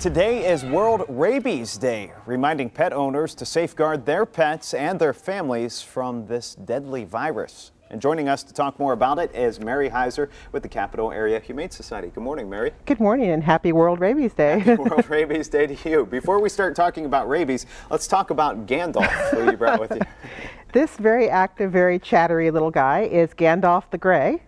Today is World Rabies Day, reminding pet owners to safeguard their pets and their families from this deadly virus. And joining us to talk more about it is Mary Heiser with the Capital Area Humane Society. Good morning, Mary. Good morning and happy World Rabies Day. Happy World Rabies Day to you. Before we start talking about rabies, let's talk about Gandalf, who you brought with you. This very active, very chattery little guy is Gandalf the Gray,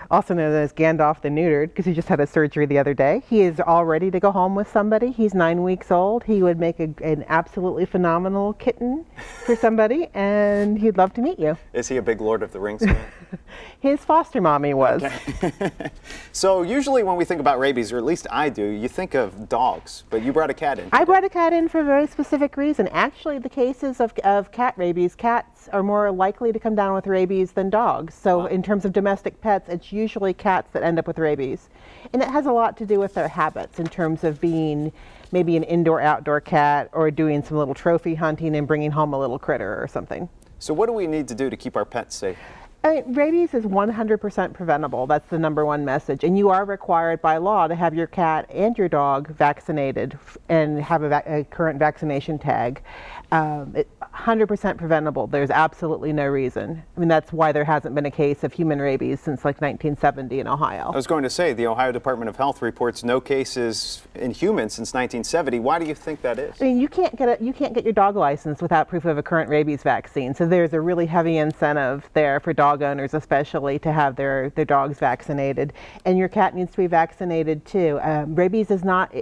also known as Gandalf the Neutered, because he just had a surgery the other day. He is all ready to go home with somebody. He's 9 weeks old. He would make an absolutely phenomenal kitten for somebody, and he'd love to meet you. Is he a big Lord of the Rings fan? His foster mommy was. Okay. So usually when we think about rabies, or at least I do, you think of dogs, but you brought a cat in today. I brought a cat in for a very specific reason. Actually, the cases of cat rabies, cats are more likely to come down with rabies than dogs. So Wow. in terms of domestic pets, it's usually cats that end up with rabies. And it has a lot to do with their habits in terms of being maybe an indoor-outdoor cat or doing some little trophy hunting and bringing home a little critter or something. So what do we need to do to keep our pets safe? Rabies is 100% preventable. That's the number one message. And you are required by law to have your cat and your dog vaccinated and have a current vaccination tag. 100% preventable. There's absolutely no reason. I mean, that's why there hasn't been a case of human rabies since like 1970 in Ohio. I was going to say, the Ohio Department of Health reports no cases in humans since 1970. Why do you think that is? I mean, you can't get your dog license without proof of a current rabies vaccine. So there's a really heavy incentive there for dog owners especially to have their dogs vaccinated. And your cat needs to be vaccinated too. Rabies is not,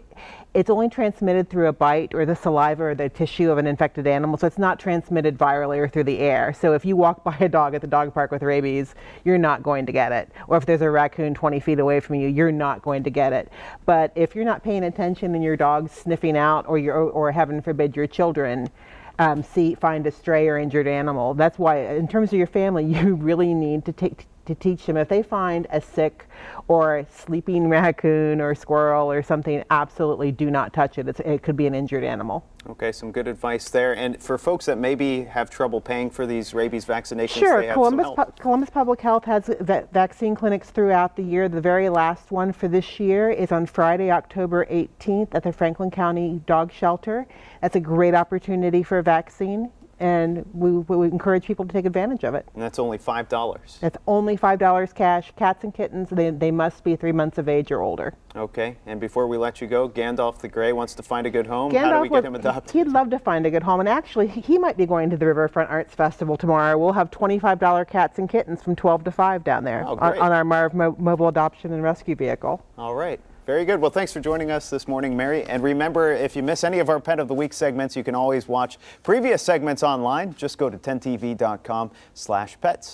it's only transmitted through a bite or the saliva or the tissue of an infected animal. So it's not transmitted virally or through the air. So if you walk by a dog at the dog park with rabies, you're not going to get it. Or if there's a raccoon 20 feet away from you, you're not going to get it. But if you're not paying attention and your dog's sniffing out, or heaven forbid your children find a stray or injured animal, that's why in terms of your family, you really need to teach them, if they find a sick or sleeping raccoon or squirrel or something, absolutely do not touch it. It could be an injured animal. Okay, some good advice there. And for folks that maybe have trouble paying for these rabies vaccinations, sure, they have some help. Columbus Public Health has vaccine clinics throughout the year. The very last one for this year is on Friday, October 18th at the Franklin County Dog Shelter. That's a great opportunity for a vaccine, and we encourage people to take advantage of it. And that's only $5. That's only $5 cash. Cats and kittens, they must be 3 months of age or older. Okay, and before we let you go, Gandalf the Gray wants to find a good home. How do we get him adopted? He'd love to find a good home, and actually he might be going to the Riverfront Arts Festival tomorrow. We'll have $25 cats and kittens from 12 to 5 down there on our Marv mobile adoption and rescue vehicle. All right. Very good. Well, thanks for joining us this morning, Mary. And remember, if you miss any of our Pet of the Week segments, you can always watch previous segments online. Just go to 10tv.com/pets.